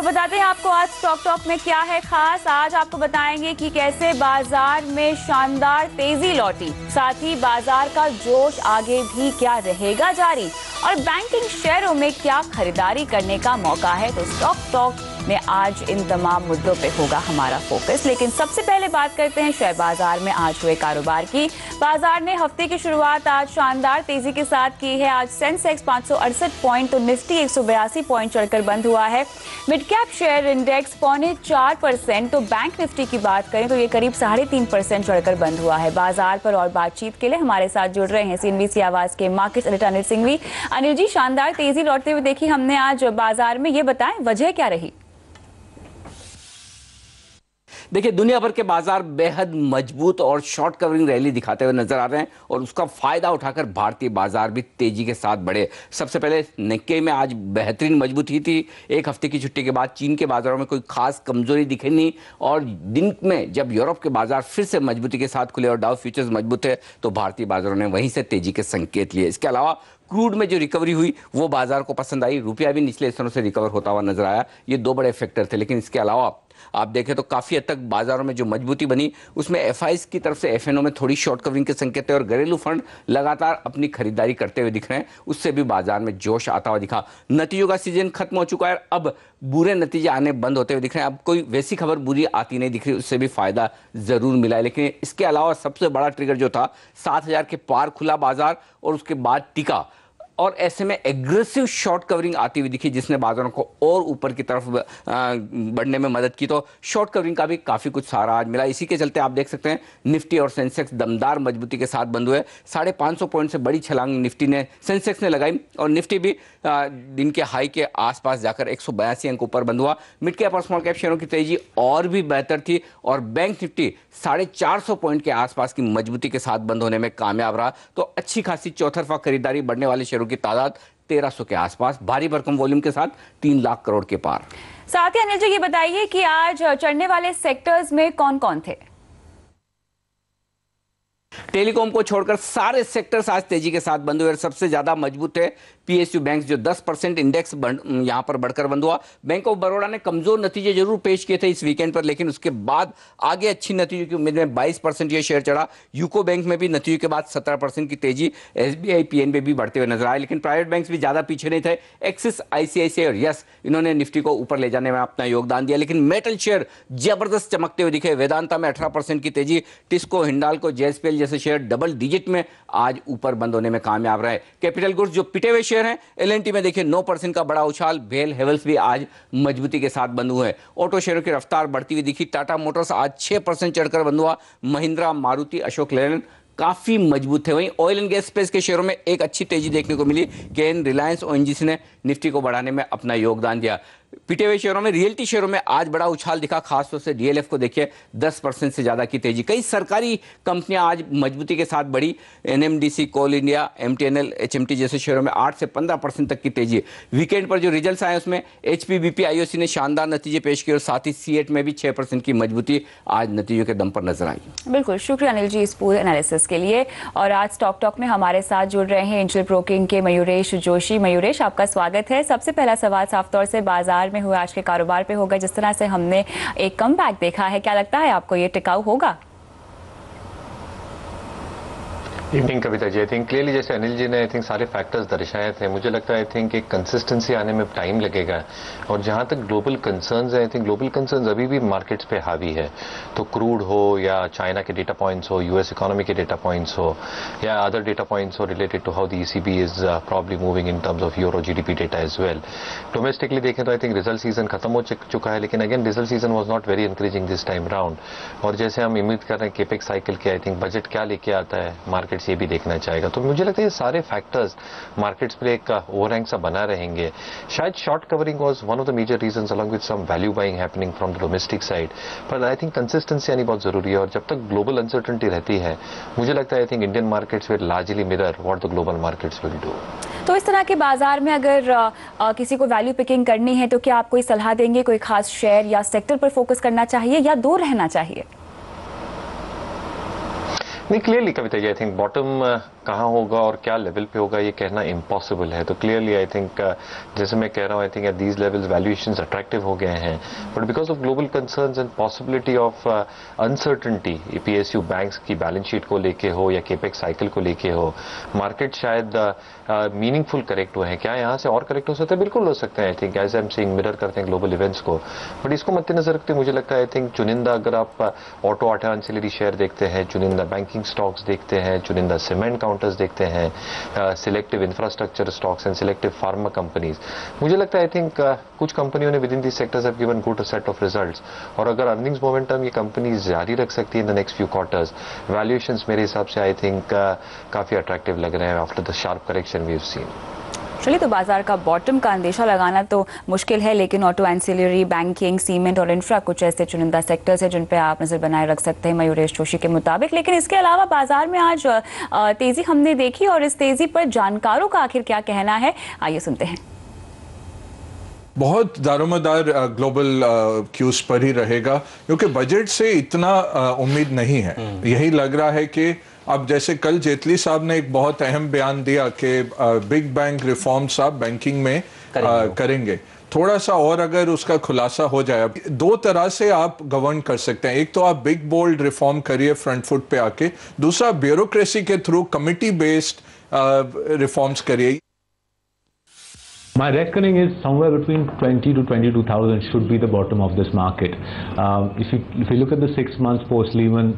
और बताते हैं आपको आज स्टॉक टॉक में क्या है खास। आज आपको बताएंगे कि कैसे बाजार में शानदार तेजी लौटी, साथ ही बाजार का जोश आगे भी क्या रहेगा जारी, और बैंकिंग शेयरों में क्या खरीदारी करने का मौका है। तो स्टॉक टॉक में आज इन तमाम मुद्दों पे होगा हमारा फोकस। लेकिन सबसे पहले बात करते हैं शेयर बाजार में आज हुए कारोबार की। बाजार ने हफ्ते की शुरुआत आज शानदार तेजी के साथ की है। आज सेंसेक्स 568 पॉइंट तो निफ्टी 182 पॉइंट चढ़कर बंद हुआ है। मिड कैप शेयर इंडेक्स 0.4%, तो बैंक निफ्टी की बात करें तो ये करीब 3.5% चढ़कर बंद हुआ है। बाजार पर और बातचीत के लिए हमारे साथ जुड़ रहे हैं सीएनबीसी आवाज के मार्केट एडिटर अनिल सिंघवी। अनिल जी, शानदार तेजी लौटते हुए देखी हमने आज बाजार में, ये बताएं वजह क्या रही? देखिए, दुनिया भर के बाजार बेहद मजबूत और शॉर्ट कवरिंग रैली दिखाते हुए नजर आ रहे हैं और उसका फायदा उठाकर भारतीय बाजार भी तेजी के साथ बढ़े। सबसे पहले निक्केई में आज बेहतरीन मजबूती थी। एक हफ्ते की छुट्टी के बाद चीन के बाजारों में कोई खास कमजोरी दिखे नहीं, और दिन में जब यूरोप के बाजार फिर से मजबूती के साथ खुले और डाउ फ्यूचर्स मजबूत है तो भारतीय बाजारों ने वहीं से तेजी के संकेत लिए। इसके अलावा क्रूड में जो रिकवरी हुई वो बाजार को पसंद आई। रुपया भी निचले स्तरों से रिकवर होता हुआ नजर आया। ये दो बड़े फैक्टर थे। लेकिन इसके अलावा आप देखें तो काफी हद तक बाजारों में जो मजबूती बनी उसमें एफआईज की तरफ से एफएनओ में थोड़ी शॉर्ट कवरिंग के संकेत है और घरेलू फंड लगातार अपनी खरीदारी करते हुए दिख रहे हैं। उससे भी बाजार में जोश आता हुआ दिखा। नतीजों का सीजन खत्म हो चुका है, अब बुरे नतीजे आने बंद होते हुए दिख रहे हैं। अब कोई वैसी खबर बुरी आती नहीं दिख रही, उससे भी फायदा जरूर मिला है। लेकिन इसके अलावा सबसे बड़ा ट्रिगर जो था 7,000 के पार खुला बाजार और उसके बाद टिका, और ऐसे में एग्रेसिव शॉर्ट कवरिंग आती हुई दिखी जिसने बाजारों को और ऊपर की तरफ बढ़ने में मदद की। तो शॉर्ट कवरिंग का भी काफी कुछ सहारा आज मिला। इसी के चलते आप देख सकते हैं निफ्टी और सेंसेक्स दमदार मजबूती के साथ बंद हुए। 550 पॉइंट से बड़ी छलांग निफ्टी ने सेंसेक्स ने लगाई और निफ्टी भी दिन के हाई के आसपास जाकर 182 अंक ऊपर बंद हुआ। मिड कैप और स्मॉल कैप शेयरों की तेजी और भी बेहतर थी और बैंक निफ्टी 450 पॉइंट के आसपास की मजबूती के साथ बंद होने में कामयाब रहा। तो अच्छी खासी चौतरफा खरीदारी बढ़ने वाले शेयरों की तादाद 1300 के आसपास, भारी भरकम वॉल्यूम के साथ 3 लाख करोड़ के पार। साथ ही अनिल जी ये बताइए कि आज चढ़ने वाले सेक्टर्स में कौन कौन थे? टेलीकॉम को छोड़कर सारे सेक्टर्स आज तेजी के साथ बंद हुए और सबसे ज्यादा मजबूत है पीएसयू बैंक जो 10% इंडेक्स यहां पर बढ़कर बंद हुआ। बैंक ऑफ बड़ौदा ने कमजोर नतीजे जरूर पेश किए थे इस वीकेंड पर, लेकिन उसके बाद आगे अच्छी नतीजों की उम्मीद में 22% ये शेयर चढ़ा। यूको बैंक में भी नतीजों के बाद 17% की तेजी। एसबीआई पीएनबी भी बढ़ते हुए नजर आए, लेकिन प्राइवेट बैंक भी ज्यादा पीछे नहीं थे। एक्सिस, आईसीआईसीआई और यस इन्होंने निफ्टी को ऊपर ले जाने में अपना योगदान दिया। लेकिन मेटल शेयर जबरदस्त चमकते हुए दिखे। वेदांता में 18% की तेजी। टिस्को, हिंडाल्को, जेएसपीएल जैसे शेयर डबल डिजिट में आज ऊपर बंद होने में कामयाब रहे। कैपिटल गुड्स जो पिटे हुए शेयर हैं, एलएनटी में देखिए 9% का बड़ा उछाल। बेल हेवल्स भी आज मजबूती के साथ बंद हुए। ऑटो शेयरों की रफ्तार बढ़ती हुई दिखी। टाटा मोटर्स आज 6% चढ़कर बंद हुआ। महिंद्रा, मारुति, अशोक लेलैंड काफी मजबूत थे। वहीं ऑयल एंड गैस स्पेस के शेयरों में एक अच्छी तेजी देखने को मिली। केन, रिलायंस, ओएनजीसी ने निफ्टी को बढ़ाने में अपना योगदान दिया। पिटे हुए शेयरों में, रियल्टी शेयरों में आज बड़ा उछाल दिखा। खासतौर से डीएलएफ को देखिए 10% से ज्यादा की तेजी। कई सरकारी कंपनियां आज मजबूती के साथ बढ़ी। एनएमडीसी, कोल इंडिया, एमटीएनएल, एचएमटी जैसे शेयरों में 8 से 15% तक की तेजी। वीकेंड पर जो रिजल्ट्स आए उसमें एचपीबीपी, आईओसी ने शानदार नतीजे पेश किए और साथ ही सीएट में भी 6% की मजबूती आज नतीजों के दम पर नजर आई। बिल्कुल, शुक्रिया अनिल जी इस पूरे एनालिसिस के लिए। और आज स्टॉक टॉक में हमारे साथ जुड़ रहे हैं एंजल ब्रोकिंग के मयूरेश जोशी। मयूरेश, आपका स्वागत है। सबसे पहला सवाल साफ तौर से बाजार में हुए आज के कारोबार पे होगा। जिस तरह से हमने एक कमबैक देखा है, क्या लगता है आपको ये टिकाऊ होगा? Evening Kavita ji, I think clearly जैसे अनिल जी ने आई थिंक सारे फैक्टर्स दर्शाए थे, मुझे लगता है आई थिंक एक कंसिस्टेंसी आने में टाइम लगेगा। और जहां तक ग्लोबल कंसर्न्स है, आई थिंक ग्लोबल कंसर्न्स अभी भी मार्केट्स पे हावी है। तो क्रूड हो या चाइना के डेटा पॉइंट्स हो, यूएस इकोनॉमी के डेटा पॉइंट्स हो या अदर डेटा पॉइंट्स हो related to how the ECB is probably moving in terms of euro GDP data as well. Domestically देखें तो आई थिंक रिजल्ट सीजन खत्म हो चुका है, लेकिन again result season was not very encouraging this time round. और जैसे हम उम्मीद कर रहे हैं केपेक्स साइकिल के, आई थिंक बजट क्या लेके आता है मार्केट्स ये भी देखना चाहिए। तो मुझे लगता है ये सारे फैक्टर्स मार्केट्स पे एक ओवरहैंग सा बना रहेंगे। शायद short covering was one of the major reasons along with some value buying happening from the domestic side, पर आई थिंक कंसिस्टेंसी आनी बहुत जरूरी है। और जब तक ग्लोबल अनसर्टेनिटी रहती है, मुझे लगता है I think Indian markets will largely mirror what the global markets will do. तो इस तरह के बाजार में अगर किसी को वैल्यू पिकिंग करनी है तो क्या आप कोई सलाह देंगे? कोई खास शेयर या सेक्टर पर फोकस करना चाहिए या दूर रहना चाहिए? नहीं, clearly Kavita ji, I think bottom कहाँ होगा और क्या लेवल पे होगा ये कहना इम्पॉसिबल है। तो क्लियरली आई थिंक जैसे मैं कह रहा हूँ, I think at these levels valuations attractive हो गए हैं, but because of global concerns and possibility of uncertainty, PSU banks की बैलेंस शीट को लेके हो या केपेक्स साइकिल को लेके हो, मार्केट शायद मीनिंगफुल करेक्ट हुए हैं। क्या यहाँ से और करेक्ट हो सकते हैं? बिल्कुल हो सकते हैं। I think as I am seeing, mirror करते हैं ग्लोबल इवेंट्स को, बट इसको मद्देनजर रखते मुझे लगता है आई थिंक चुनिंदा, अगर आप ऑटो आटा एंसिलरी शेयर देखते हैं, चुनिंदा बैंकिंग स्टॉक्स देखते हैं, चुनिंदा सीमेंट काउंटर्स देखते हैं, selective infrastructure stocks and selective pharma companies, मुझे लगता है आई थिंक कुछ कंपनियों ने with in this sectors have given good set of results, और अगर अर्निंग्स मोमेंटम ये कंपनीज जारी रख सकती है in the next few quarters, valuations मेरे हिसाब से आई थिंक काफी अट्रैक्टिव लग रहे हैं after the sharp correction we have seen. चलिए, तो बाजार का बॉटम का अंदेशा लगाना तो मुश्किल है, लेकिन ऑटो एंसिलरी, बैंकिंग, सीमेंट और इंफ्रा कुछ ऐसे चुनिंदा सेक्टर्स हैं जिन पे आप नजर बनाए रख सकते हैं मयूरेश जोशी के मुताबिक। लेकिन इसके अलावा बाजार में आज तेजी हमने देखी, और इस तेजी पर जानकारों का आखिर क्या कहना है, आइए सुनते हैं। बहुत दारोमदार ग्लोबल क्यूज पर ही रहेगा, क्योंकि बजट से इतना उम्मीद नहीं है। यही लग रहा है कि अब जैसे कल जेटली साहब ने एक बहुत अहम बयान दिया कि बिग बैंक रिफॉर्म्स आप बैंकिंग में करेंगे, थोड़ा सा और अगर उसका खुलासा हो जाए। दो तरह से आप गवर्न कर सकते हैं, एक तो आप बिग बोल्ड रिफॉर्म करिए फ्रंट फुट पे आके, दूसरा ब्यूरोक्रेसी के थ्रू कमिटी बेस्ड रिफॉर्म्स करिए। My reckoning is somewhere between 20 to 22,000 should be the bottom of this market. If you look at the 6 months post Lehman,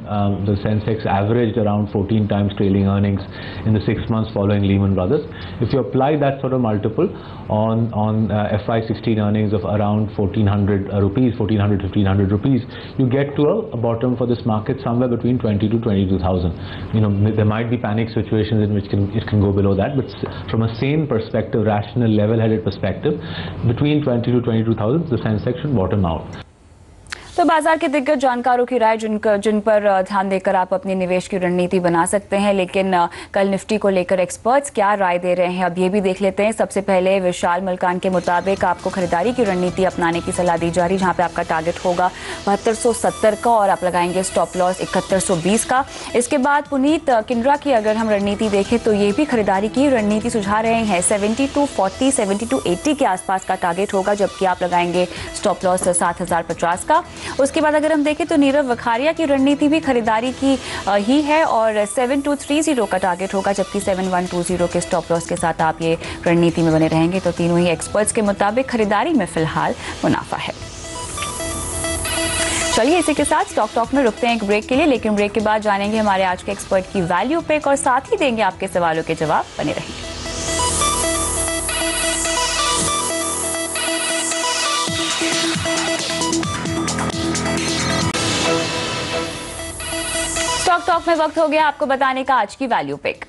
the Sensex averaged around 14 times trailing earnings in the 6 months following Lehman Brothers. If you apply that sort of multiple on FY16 earnings of around 1,400 rupees, 1,400, 1,500 rupees, you get to a bottom for this market somewhere between 20 to 22,000. You know, there might be panic situations in which it can go below that, but from a sane perspective, rational level perspective, between 20 to 22,000 the Sensex should bottom out. तो बाजार के दिग्गज जानकारों की राय जिन पर ध्यान देकर आप अपनी निवेश की रणनीति बना सकते हैं। लेकिन कल निफ्टी को लेकर एक्सपर्ट्स क्या राय दे रहे हैं, अब ये भी देख लेते हैं। सबसे पहले विशाल मलकान के मुताबिक आपको खरीदारी की रणनीति अपनाने की सलाह दी जा रही है, जहां पे आपका टारगेट होगा 7270 का और आप लगाएंगे स्टॉप लॉस 7120 का। इसके बाद पुनीत किंड्रा की अगर हम रणनीति देखें तो ये भी खरीदारी की रणनीति सुझा रहे हैं, 7240, 7280 के आसपास का टारगेट होगा, जबकि आप लगाएंगे स्टॉप लॉस 7050 का। उसके बाद अगर हम देखें तो नीरव वखारिया की रणनीति भी खरीदारी की ही है और 7230 का टारगेट होगा, जबकि 7120 के स्टॉप लॉस के साथ आप ये रणनीति में बने रहेंगे। तो तीनों ही एक्सपर्ट्स के मुताबिक खरीदारी में फिलहाल मुनाफा है। चलिए, इसी के साथ स्टॉक टॉक में रुकते हैं एक ब्रेक के लिए, लेकिन ब्रेक के बाद जानेंगे हमारे आज के एक्सपर्ट की वैल्यू पिक और साथ ही देंगे आपके सवालों के जवाब। बने रहेंगे। स्टॉक टॉक में वक्त हो गया आपको बताने का आज की वैल्यू पिक।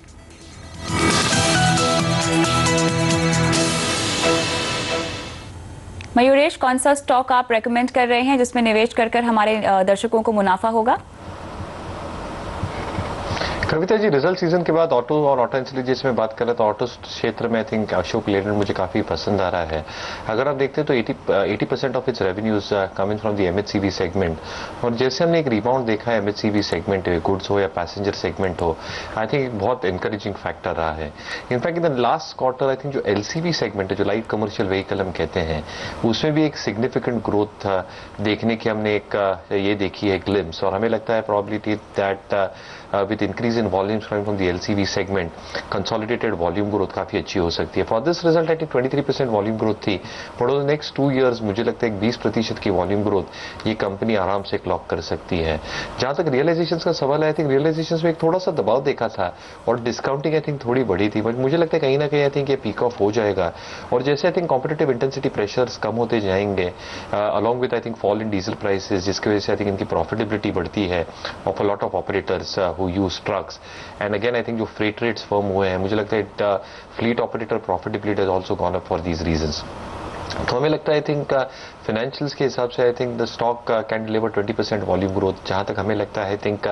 मयूरेश, कौन सा स्टॉक आप रेकमेंड कर रहे हैं जिसमें निवेश कर हमारे दर्शकों को मुनाफा होगा? कविता जी, रिजल्ट सीजन के बाद ऑटो और ऑटो एंसिलरी जिसमें बात करें तो ऑटो क्षेत्र में आई थिंक अशोक लेलैंड मुझे काफी पसंद आ रहा है। अगर आप देखते हैं तो 80% of its revenues coming from the MHCV segment, और जैसे हमने एक रिबाउंड देखा है एमएचसीवी सेगमेंट, गुड्स हो या पैसेंजर सेगमेंट हो, आई थिंक एक बहुत इंकरेजिंग फैक्टर रहा है। In fact in the last quarter I think जो एलसीवी सेगमेंट है, जो लाइट कमर्शियल व्हीकल हम कहते हैं, उसमें भी एक सिग्निफिकेंट ग्रोथ देखने की हमने एक ये देखी है ग्लिम्स, और हमें लगता है probability that with increase in volumes coming from the LCV segment, consolidated volume growth काफी अच्छी हो सकती है। For this result I think 23% volume growth थी, but over the next 2 years मुझे लगता है 20% की volume growth ये कंपनी आराम से क्लॉक कर सकती है। जहां तक रियलाइजेशंस का सवाल है, आई थिंक रियलाइजेशंस में एक थोड़ा सा दबाव देखा था और डिस्काउंटिंग आई थिंक थोड़ी बढ़ी थी, बट मुझे लगता है कहीं ना कहीं आई थिंक ये पीक ऑफ हो जाएगा। और जैसे I think competitive intensity pressures कम होते जाएंगे along with I think fall in diesel prices, जिसकी वजह से आई थिंक इनकी प्रॉफिटेबिलिटी बढ़ती है of a lot of operators who use trucks, and again I think जो freight rates firm हुए हैं, मुझे लगता है fleet operator profitability has also gone up for these reasons. तो हमें लगता है आई थिंक फाइनेंशियल्स के हिसाब से I think the stock can deliver 20% volume growth. जहां तक हमें लगता है आई थिंक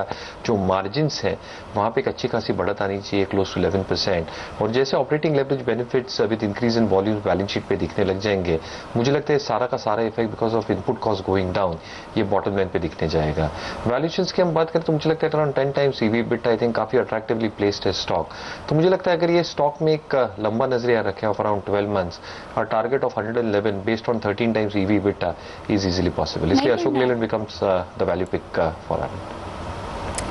जो मार्जिन्स है वहां पे एक अच्छी खासी बढ़त आनी चाहिए, क्लोज टू 11%। और जैसे operating leverage benefits with increase in volume balance sheet पे दिखने लग जाएंगे, मुझे लगता है सारा का सारा effect because of input cost going down ये बॉटम लाइन पे दिखने जाएगा। वैल्यूएशंस की हम बात करें तो मुझे लगता है around 10 times EV/EBITDA I think काफी अट्रैक्टिवली प्लेस्ड है स्टॉक। तो मुझे लगता है अगर ये स्टॉक में एक लंबा नजरिया रखे ऑफ अराउंड 12 मंथ्स और target of 111 based on 13 times EV/EBITDA is easily possible. इसलिए Ashok Leyland becomes the value pick for us.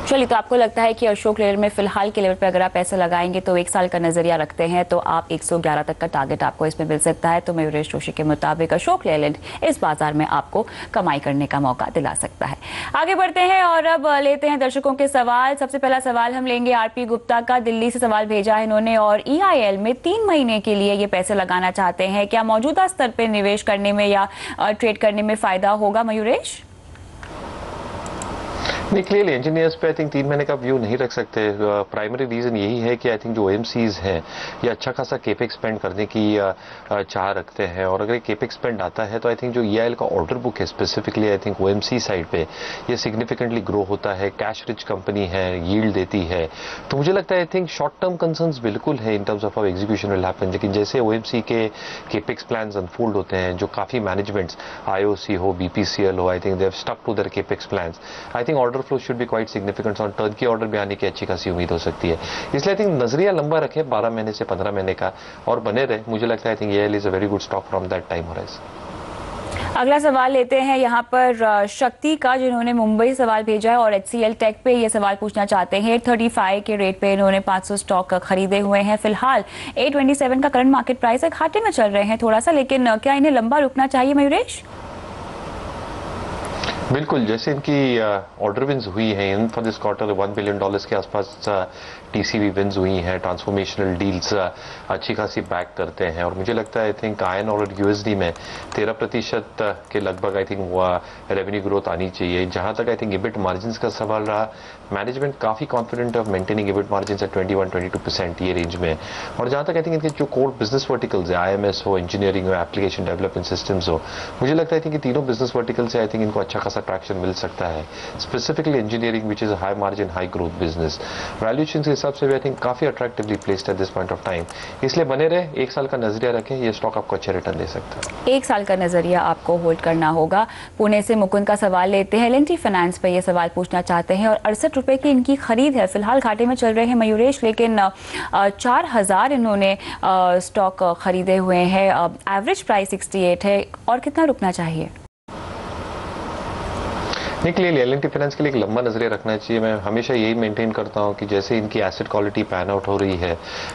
चलिए, तो आपको लगता है कि अशोक लेलैंड में फिलहाल के लेवल पर अगर आप पैसे लगाएंगे तो 1 साल का नजरिया रखते हैं तो आप 111 तक का टारगेट आपको इसमें मिल सकता है। तो मयूरेश जोशी के मुताबिक अशोक लेलैंड इस बाजार में आपको कमाई करने का मौका दिला सकता है। आगे बढ़ते हैं और अब लेते हैं दर्शकों के सवाल। सबसे पहला सवाल हम लेंगे RP गुप्ता का। दिल्ली से सवाल भेजा है इन्होंने और EIL में 3 महीने के लिए ये पैसे लगाना चाहते हैं। क्या मौजूदा स्तर पर निवेश करने में या ट्रेड करने में फायदा होगा मयूरेश? नहीं, क्लियरली इंजीनियर्स पे आई थिंक 3 महीने का व्यू नहीं रख सकते। प्राइमरी रीजन यही है कि आई थिंक जो OMCs हैं ये अच्छा खासा केपेक्स स्पेंड करने की चाह रखते हैं और अगर केपेक्स स्पेंड आता है तो आई थिंक जो EIL का ऑर्डर बुक है specifically I think OMC side पे ये सिग्निफिकेंटली ग्रो होता है। कैश रिच कंपनी है, यील्ड देती है, तो मुझे लगता है I think short term concerns बिल्कुल है इन terms of how execution will happen. लेकिन जैसे OMC के केपेक्स प्लान्स अनफोल्ड होते हैं, जो काफी मैनेजमेंट्स IOC हो, BPCL हो, I think they have stuck to their capex plans. I think order flow should be quite significant और टर्न की ऑर्डर भी आने की अच्छी खासी उम्मीद हो सकती है। इसलिए आई थिंक नजरिया लंबा रखे 12 महीने से 15 महीने का और बने रहे। मुझे लगता है I think EIL is a very good stock from that time horizon. अगला सवाल लेते हैं यहाँ पर शक्ति का, जिन्होंने मुंबई सवाल भेजा है और HCL टेक पे ये सवाल पूछना चाहते हैं। 835 के रेट पे इन्होंने 500 स्टॉक खरीदे हुए हैं। फिलहाल 827 का करंट मार्केट प्राइस है, घाटे में चल रहे हैं थोड़ा सा, लेकिन क्या इन्हें लंबा रुकना चाहिए मयूरेश? बिल्कुल, जैसे इनकी ऑर्डर विंस हुई हैं in for this quarter $1 billion के आसपास TCV विंस हुई हैं, ट्रांसफॉर्मेशनल डील्स अच्छी खासी बैक करते हैं और मुझे लगता है आई थिंक आयन और USD में 13% के लगभग आई थिंक रेवेन्यू ग्रोथ आनी चाहिए। जहां तक आई थिंक EBIT मार्जिन का सवाल रहा, मैनेजमेंट काफी confident of maintaining EBIT margin at 21-22% ये रेंज में। और जहां तक आई थिंक इनके जो कोर बिजनेस वर्टिकल्स है, IMS हो, इंजीनियरिंग हो, एप्लीकेशन डेवलपमेंट सिस्टम्स हो, मुझे लगता है कि तीनों बिजनेस वर्टिकल से आई थिंक इनको अच्छा खासा ट्रैक्शन मिल सकता है। Specifically engineering which is high margin high growth business, valuation के हिसाब से भी आई थिंक काफी attractively placed at this point of time. इसलिए बने रहे, 1 साल का नजरिया रखें, ये स्टॉक आपको अच्छे रिटर्न दे सकता है। 1 साल का नजरिया आपको होल्ड करना होगा। पुणे से मुकुंद का सवाल लेते हैं। L&T फाइनेंस पे ये सवाल पूछना चाहते हैं और 68 रुपए की इनकी खरीद है। फिलहाल घाटे में चल रहे हैं मयूरेश, लेकिन 4000 इन्होंने स्टॉक खरीदे हुए हैं। एवरेज प्राइस 68 है और कितना रुकना चाहिए? क्लियरली L&T फाइनेंस के लिए एक लंबा नजरिया रखना चाहिए। मैं हमेशा यही मेंटेन करता हूं कि जैसे इनकी एसेट क्वालिटी पैन आउट हो रही है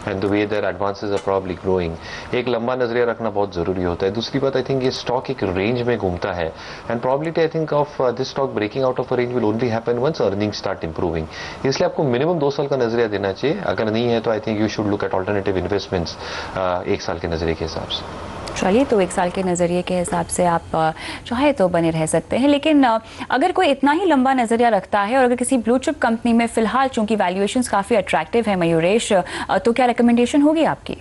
and the way their advances are probably growing, एक लंबा नजरिया रखना बहुत जरूरी होता है। दूसरी बात आई थिंक ये स्टॉक एक रेंज में घूमता है and probability I think of this stock breaking out of a range will only happen once earning start improving. इसलिए आपको मिनिमम 2 साल का नजरिया देना चाहिए। अगर नहीं है तो I think you should look at alternative investments 1 साल के नजरिए के हिसाब से। चलिए, तो 1 साल के नज़रिए के हिसाब से आप चाहे तो बने रह सकते हैं, लेकिन अगर कोई इतना ही लंबा नज़रिया रखता है और अगर किसी ब्लू चिप कंपनी में फिलहाल चूंकि वैल्यूएशंस काफ़ी अट्रैक्टिव है मयूरेश, तो क्या रिकमेंडेशन होगी आपकी?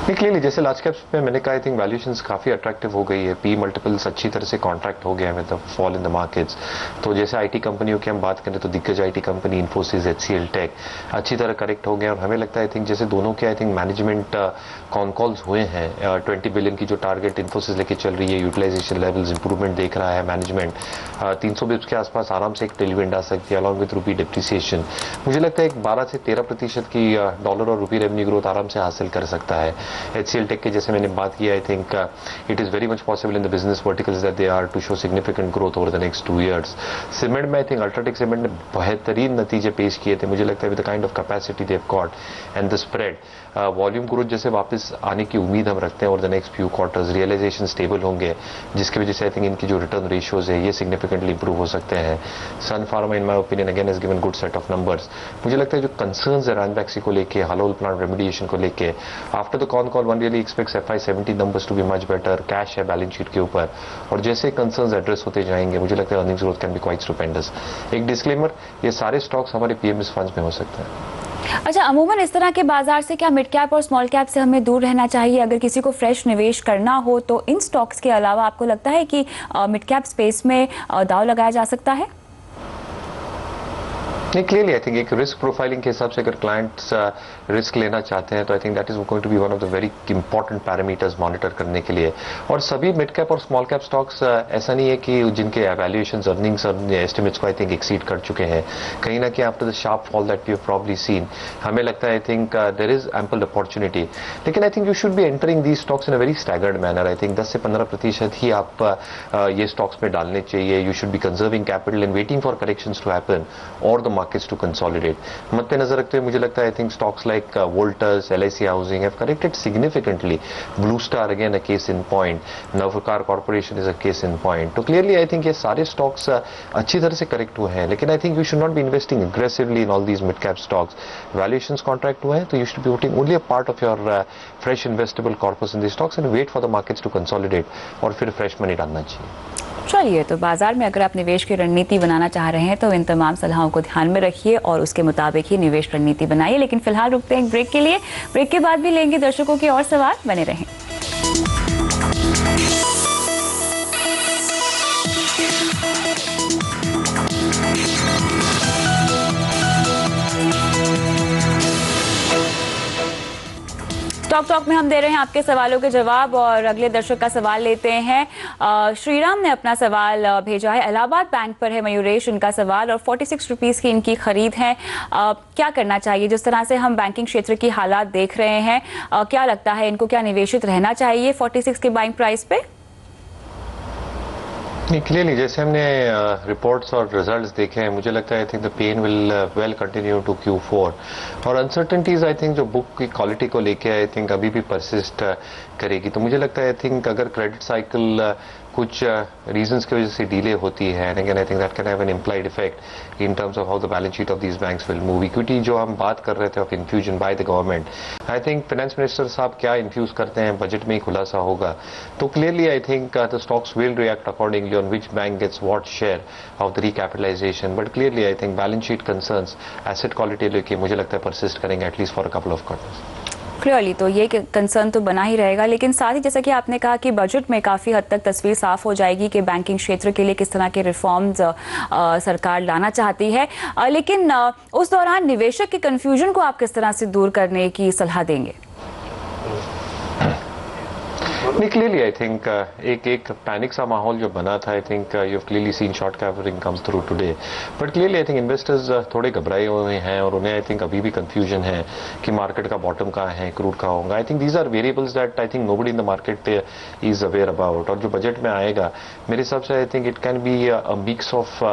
क्लियरली जैसे लार्ज कैप्स में मैंने कहा आई थिंक वैल्यूएशंस काफी अट्रैक्टिव हो गई है, पी मल्टीपल्स अच्छी तरह से कॉन्ट्रैक्ट हो गया है with the fall in the markets. तो जैसे आईटी कंपनियों की हम बात करें तो दिग्गज IT company Infosys, HCL tech अच्छी तरह करेक्ट हो गए और हमें लगता है आई थिंक जैसे दोनों के I think management con calls हुए हैं, 20 बिलियन की जो टारगेट इन्फोसिस लेके चल रही है, यूटिलाइजेशन लेवल्स इंप्रूवमेंट देख रहा है मैनेजमेंट, 300 बिप्स के आसपास आराम से एक टेलविंड आ सकती है अलॉन्ग विद रूपी डिप्रिसिएशन। मुझे लगता है एक 12 से 13% की डॉलर और रूपी रेवेन्यू ग्रोथ आराम से हासिल कर सकता है। HCL टेक के जैसे मैंने बात की, I think it is very much possible in the business verticals that they are to show significant growth over the next 2 years। Cement में आई थिंक अल्ट्राटेक सीमेंट ने बेहतरीन नतीजे पेश किए थे। मुझे लगता है with the kind of capacity they have got and the spread, volume growth जैसे वापस आने की उम्मीद हम रखते हैं over the next few quarters, realisation stable होंगे जिसकी वजह से आई थिंक इनकी जो रिटर्न रेशियोज है ये सिग्निफिकेंटली इंप्रूव हो सकते हैं। Sun Pharma in my opinion again has given good set of numbers. मुझे लगता है जो कंसर्न्स है रैनबैक्सी को लेके, हालोल प्लांट रेमेडिएशन को लेके, after the con call one really expects FY17 numbers to be much better, cash है बैलेंस शीट के ऊपर और जैसे कंसर्न्स एड्रेस होते जाएंगे मुझे लगता है earnings growth can be quite stupendous. एक डिस्क्लेमर, ये सारे स्टॉक्स हमारे PMS फंड्स में हो सकते हैं। अच्छा, अमूमन इस तरह के बाजार से क्या मिड कैप और स्मॉल कैप से हमें दूर रहना चाहिए? अगर किसी को फ्रेश निवेश करना हो तो इन स्टॉक्स के अलावा आपको लगता है कि मिड कैप स्पेस में दांव लगाया जा सकता है? नहीं, क्लियरली आई थिंक एक रिस्क प्रोफाइलिंग के हिसाब से अगर क्लाइंट्स रिस्क लेना चाहते हैं तो I think that is going to be one of the very important parameters monitor करने के लिए। और सभी मिड कैप और स्मॉल कैप स्टॉक्स ऐसा नहीं है कि जिनके वैल्यूएशंस, अर्निंग्स और एस्टिमेट्स को आई थिंक एक्सीड कर चुके हैं। कहीं ना कहीं after the sharp fall that we have probably seen, हमें लगता है I think there is ample opportunity. लेकिन I think you should be entering the stocks in a very staggered manner. I think 10 से 15% ही आप ये स्टॉक्स में डालने चाहिए। You should be conserving capital and waiting for corrections to happen और the markets to consolidate. मद्देनजर रखते हुए मुझे लगता है I think stocks like Voltas, LIC Housing have corrected significantly. Blue Star again a case in point. Navkar Corporation is a case in point. तो clearly I think ये सारे stocks अच्छी तरह से correct हुए हैं, लेकिन I think you should not be investing aggressively in all these mid cap stocks. Valuations contract हुए हैं तो you should be putting only a part of your fresh investable corpus in these stocks and wait for the markets to consolidate और फिर fresh money डालना चाहिए। चलिए, तो बाजार में अगर आप निवेश की रणनीति बनाना चाह रहे हैं तो इन तमाम सलाहों को ध्यान में रखिए और उसके मुताबिक ही निवेश रणनीति बनाइए। लेकिन फिलहाल रुकते हैं एक ब्रेक के लिए। ब्रेक के बाद भी लेंगे दर्शकों के और सवाल, बने रहें। टॉक टॉक में हम दे रहे हैं आपके सवालों के जवाब और अगले दर्शक का सवाल लेते हैं। श्रीराम ने अपना सवाल भेजा है। इलाहाबाद बैंक पर है मयूरेश उनका सवाल और 46 रुपीज़ की इनकी खरीद है। क्या करना चाहिए? जिस तरह से हम बैंकिंग क्षेत्र की हालात देख रहे हैं, क्या लगता है इनको क्या निवेशित रहना चाहिए 46 के बाइंग प्राइस पे? नहीं, क्लियरली जैसे हमने रिपोर्ट्स और रिजल्ट्स देखे हैं, मुझे लगता है I think the pain will well continue to Q4 और अनसर्टेनिटीज आई थिंक जो बुक की क्वालिटी को लेके आई थिंक अभी भी परसिस्ट करेगी। तो मुझे लगता है आई थिंक अगर क्रेडिट साइकिल कुछ रीजंस की वजह से डिले होती है, and again I think that can have an implied effect in terms of how the balance sheet of these banks will move. Equity जो हम बात कर रहे थे of infusion by the government, I think finance minister साहब क्या infuse करते हैं बजट में ही खुलासा होगा। तो clearly I think the stocks will react accordingly on which bank gets what share of the recapitalisation. But clearly I think balance sheet concerns, asset quality लेके मुझे लगता है परसिस्ट करेंगे at least for a couple of quarters. Clearly तो ये concern तो बना ही रहेगा, लेकिन साथ ही जैसा कि आपने कहा कि बजट में काफ़ी हद तक तस्वीर साफ हो जाएगी कि बैंकिंग क्षेत्र के लिए किस तरह के रिफॉर्म्स सरकार लाना चाहती है। लेकिन उस दौरान निवेशक के कन्फ्यूजन को आप किस तरह से दूर करने की सलाह देंगे? क्लियरली आई थिंक एक पैनिक सा माहौल जो बना था, आई think you have clearly seen short covering comes through today. But clearly I think investors थोड़े घबराए हुए हैं और उन्हें आई थिंक अभी भी कंफ्यूजन है कि मार्केट का बॉटम कहाँ है, क्रूड कहाँ होगा। I think these are variables that I think nobody in the market is aware about. और जो बजट में आएगा मेरे हिसाब से I think it can be a mix of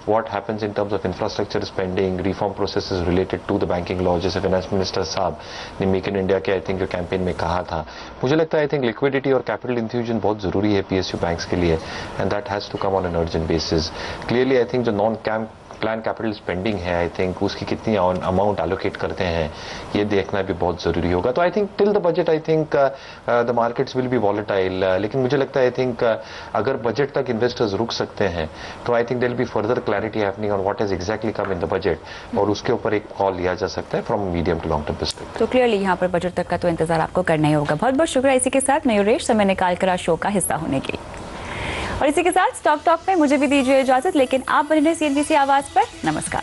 what happens in terms of infrastructure spending, reform processes related to the banking law, जैसे finance minister साहब ने मेक इन इंडिया के आई थिंक जो कैंपेन में कहा था। मुझे लगता है आई थिंक लिक्विडिटी और कैपिटल इन्फ्यूजन बहुत जरूरी है PSU बैंक्स के लिए, and that has to come on an urgent basis. Clearly I think जो non camp plan capital spending है, आई थिंक उसकी कितनी अमाउंट एलोकेट करते हैं ये देखना भी बहुत जरूरी होगा। तो I think till the budget I think the markets will be volatile, लेकिन मुझे लगता है आई थिंक अगर बजट तक इन्वेस्टर्स रुक सकते हैं तो I think there will be further clarity happening on what has exactly come in the budget और उसके ऊपर एक कॉल लिया जा सकता है from medium to long term perspective. तो क्लियरली यहाँ पर बजट तक का तो इंतजार आपको करना ही होगा। बहुत बहुत शुक्रिया इसी के साथ मयूरेश समय निकाल कर शो का हिस्सा होने के लिए। और इसी के साथ स्टॉक टॉक में मुझे भी दीजिए इजाजत, लेकिन आप बने रहिए CNBC आवाज पर। नमस्कार।